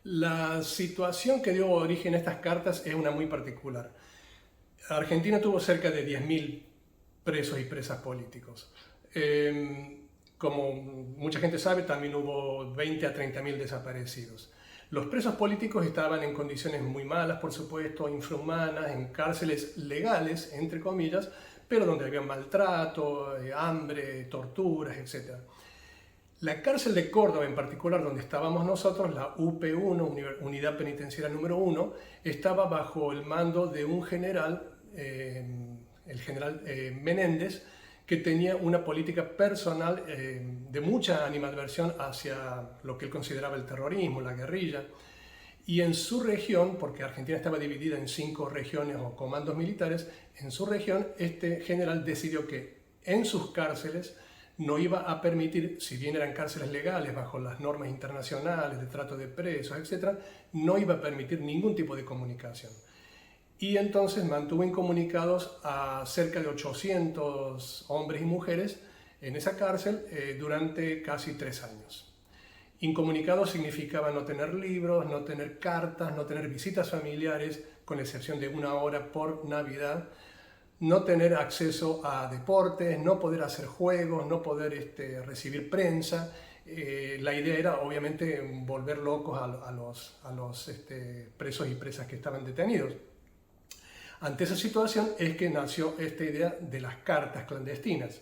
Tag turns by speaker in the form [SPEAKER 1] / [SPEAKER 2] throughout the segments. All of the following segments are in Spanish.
[SPEAKER 1] La situación que dio origen a estas cartas es una muy particular. Argentina tuvo cerca de 10.000 presos y presas políticos. Como mucha gente sabe, también hubo 20 a 30.000 desaparecidos. Los presos políticos estaban en condiciones muy malas, por supuesto, infrahumanas, en cárceles legales, entre comillas, pero donde había maltrato, hambre, torturas, etc. La cárcel de Córdoba en particular, donde estábamos nosotros, la UP1, Unidad Penitenciaria número 1, estaba bajo el mando de un general, el general Menéndez, que tenía una política personal de mucha animadversión hacia lo que él consideraba el terrorismo, la guerrilla. Y en su región, porque Argentina estaba dividida en 5 regiones o comandos militares, en su región este general decidió que en sus cárceles no iba a permitir, si bien eran cárceles legales bajo las normas internacionales de trato de presos, etc., no iba a permitir ningún tipo de comunicación. Y entonces mantuvo incomunicados a cerca de 800 hombres y mujeres en esa cárcel durante casi 3 años. Incomunicados significaba no tener libros, no tener cartas, no tener visitas familiares, con excepción de 1 hora por Navidad, no tener acceso a deportes, no poder hacer juegos, no poder recibir prensa. La idea era obviamente volver locos a los presos y presas que estaban detenidos. Ante esa situación es que nació esta idea de las cartas clandestinas.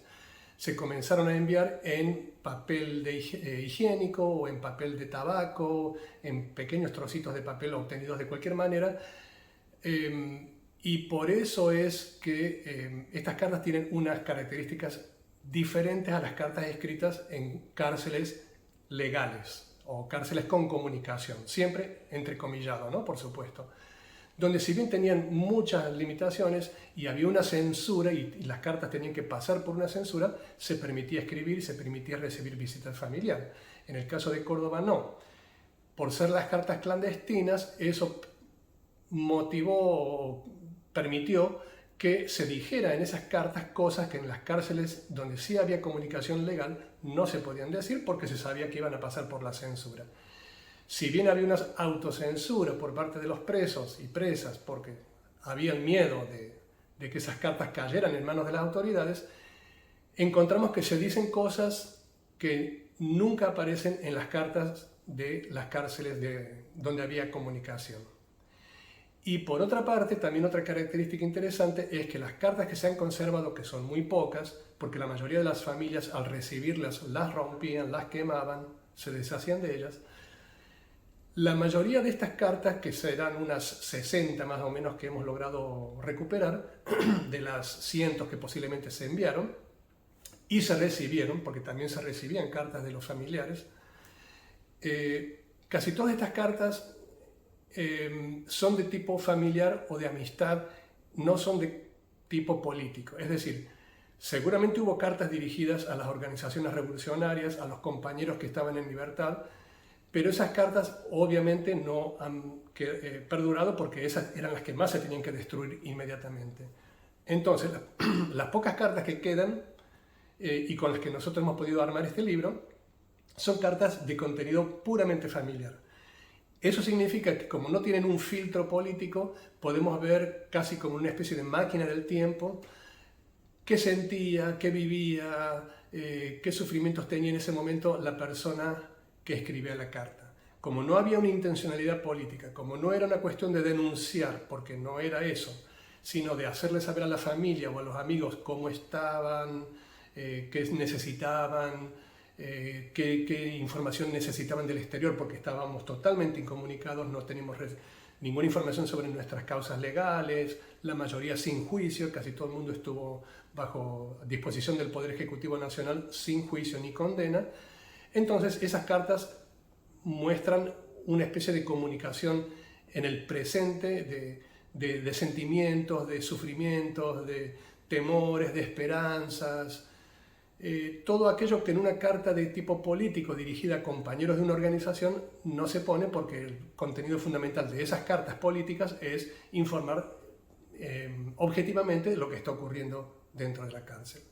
[SPEAKER 1] Se comenzaron a enviar en papel higiénico o en papel de tabaco, en pequeños trocitos de papel obtenidos de cualquier manera. Y por eso es que estas cartas tienen unas características diferentes a las cartas escritas en cárceles legales o cárceles con comunicación, siempre entrecomillado, ¿no? Por supuesto. Donde si bien tenían muchas limitaciones y había una censura y las cartas tenían que pasar por una censura, se permitía escribir, se permitía recibir visitas familiares. En el caso de Córdoba no. Por ser las cartas clandestinas, eso permitió que se dijera en esas cartas cosas que en las cárceles donde sí había comunicación legal no se podían decir porque se sabía que iban a pasar por la censura. Si bien había una autocensura por parte de los presos y presas porque había el miedo de que esas cartas cayeran en manos de las autoridades, encontramos que se dicen cosas que nunca aparecen en las cartas de las cárceles donde había comunicación. Y por otra parte, también otra característica interesante es que las cartas que se han conservado, que son muy pocas, porque la mayoría de las familias al recibirlas las rompían, las quemaban, se deshacían de ellas. La mayoría de estas cartas, que serán unas 60 más o menos que hemos logrado recuperar, de las cientos que posiblemente se enviaron y se recibieron, porque también se recibían cartas de los familiares, casi todas estas cartas son de tipo familiar o de amistad, no son de tipo político. Es decir, seguramente hubo cartas dirigidas a las organizaciones revolucionarias, a los compañeros que estaban en libertad, pero esas cartas obviamente no han perdurado porque esas eran las que más se tenían que destruir inmediatamente. Entonces, las pocas cartas que quedan y con las que nosotros hemos podido armar este libro son cartas de contenido puramente familiar. Eso significa que como no tienen un filtro político, podemos ver casi como una especie de máquina del tiempo qué sentía, qué vivía, qué sufrimientos tenía en ese momento la persona que escribía la carta. Como no había una intencionalidad política, como no era una cuestión de denunciar, porque no era eso, sino de hacerle saber a la familia o a los amigos cómo estaban, qué necesitaban, qué información necesitaban del exterior, porque estábamos totalmente incomunicados, no teníamos ninguna información sobre nuestras causas legales, la mayoría sin juicio, casi todo el mundo estuvo bajo disposición del Poder Ejecutivo Nacional sin juicio ni condena. Entonces esas cartas muestran una especie de comunicación en el presente de sentimientos, de sufrimientos, de temores, de esperanzas, todo aquello que en una carta de tipo político dirigida a compañeros de una organización no se pone porque el contenido fundamental de esas cartas políticas es informar objetivamente de lo que está ocurriendo dentro de la cárcel.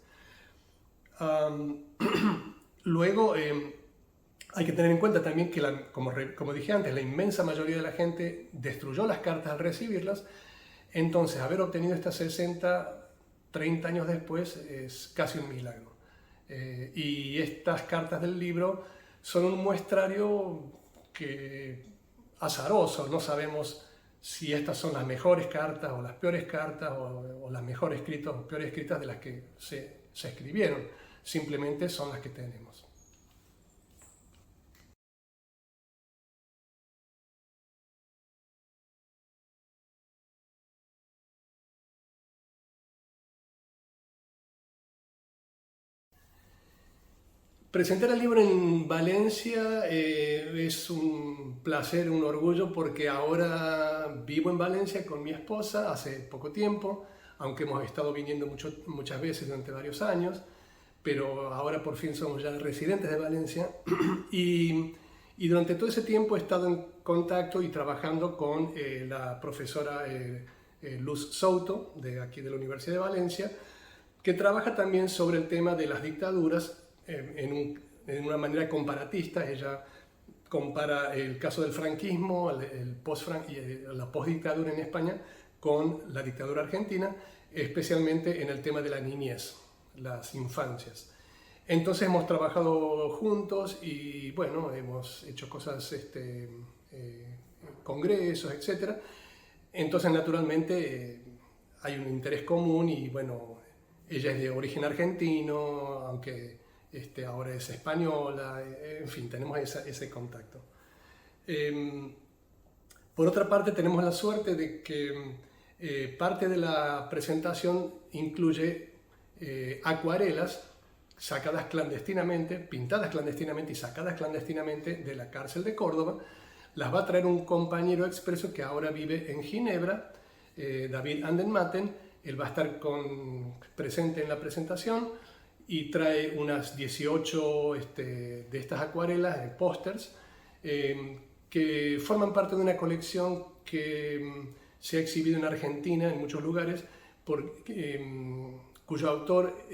[SPEAKER 1] Luego, Hay que tener en cuenta también que, como dije antes, la inmensa mayoría de la gente destruyó las cartas al recibirlas. Entonces, haber obtenido estas 60, 30 años después es casi un milagro. Y estas cartas del libro son un muestrario azaroso. No sabemos si estas son las mejores cartas o las peores cartas o las mejor escritas o peores escritas de las que se escribieron. Simplemente son las que tenemos. Presentar el libro en Valencia es un placer, un orgullo, porque ahora vivo en Valencia con mi esposa hace poco tiempo, aunque hemos estado viniendo muchas veces durante varios años, pero ahora por fin somos ya residentes de Valencia y durante todo ese tiempo he estado en contacto y trabajando con la profesora Luz Souto, de aquí de la Universidad de Valencia, que trabaja también sobre el tema de las dictaduras en una manera comparatista. Ella compara el caso del franquismo, la postdictadura en España, con la dictadura argentina, especialmente en el tema de la niñez, las infancias. Entonces hemos trabajado juntos y bueno, hemos hecho cosas, congresos, etc. Entonces naturalmente hay un interés común y bueno, ella es de origen argentino, aunque ahora es española, en fin, tenemos ese contacto. Por otra parte, tenemos la suerte de que parte de la presentación incluye acuarelas sacadas clandestinamente, pintadas clandestinamente y sacadas clandestinamente de la cárcel de Córdoba. Las va a traer un compañero expreso que ahora vive en Ginebra, David Andenmatten. Él va a estar presente en la presentación y trae unas 18 de estas acuarelas, pósters, que forman parte de una colección que se ha exhibido en Argentina en muchos lugares, cuyo autor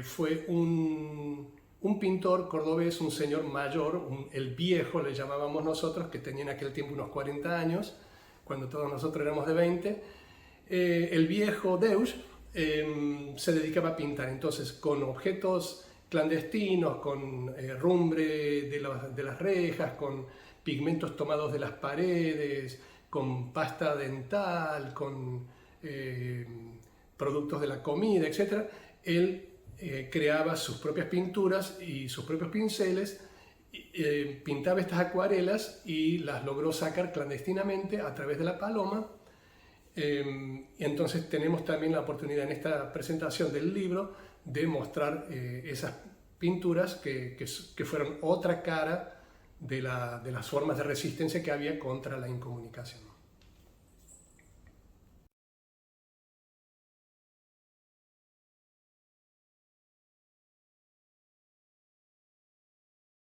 [SPEAKER 1] fue un pintor cordobés, un señor mayor, el viejo le llamábamos nosotros, que tenía en aquel tiempo unos 40 años, cuando todos nosotros éramos de 20. El viejo Deus se dedicaba a pintar, entonces con objetos clandestinos, con rumbre de las rejas, con pigmentos tomados de las paredes, con pasta dental, con productos de la comida, etc. Él creaba sus propias pinturas y sus propios pinceles, pintaba estas acuarelas y las logró sacar clandestinamente a través de la Paloma. Entonces tenemos también la oportunidad en esta presentación del libro de mostrar esas pinturas que fueron otra cara de las formas de resistencia que había contra la incomunicación.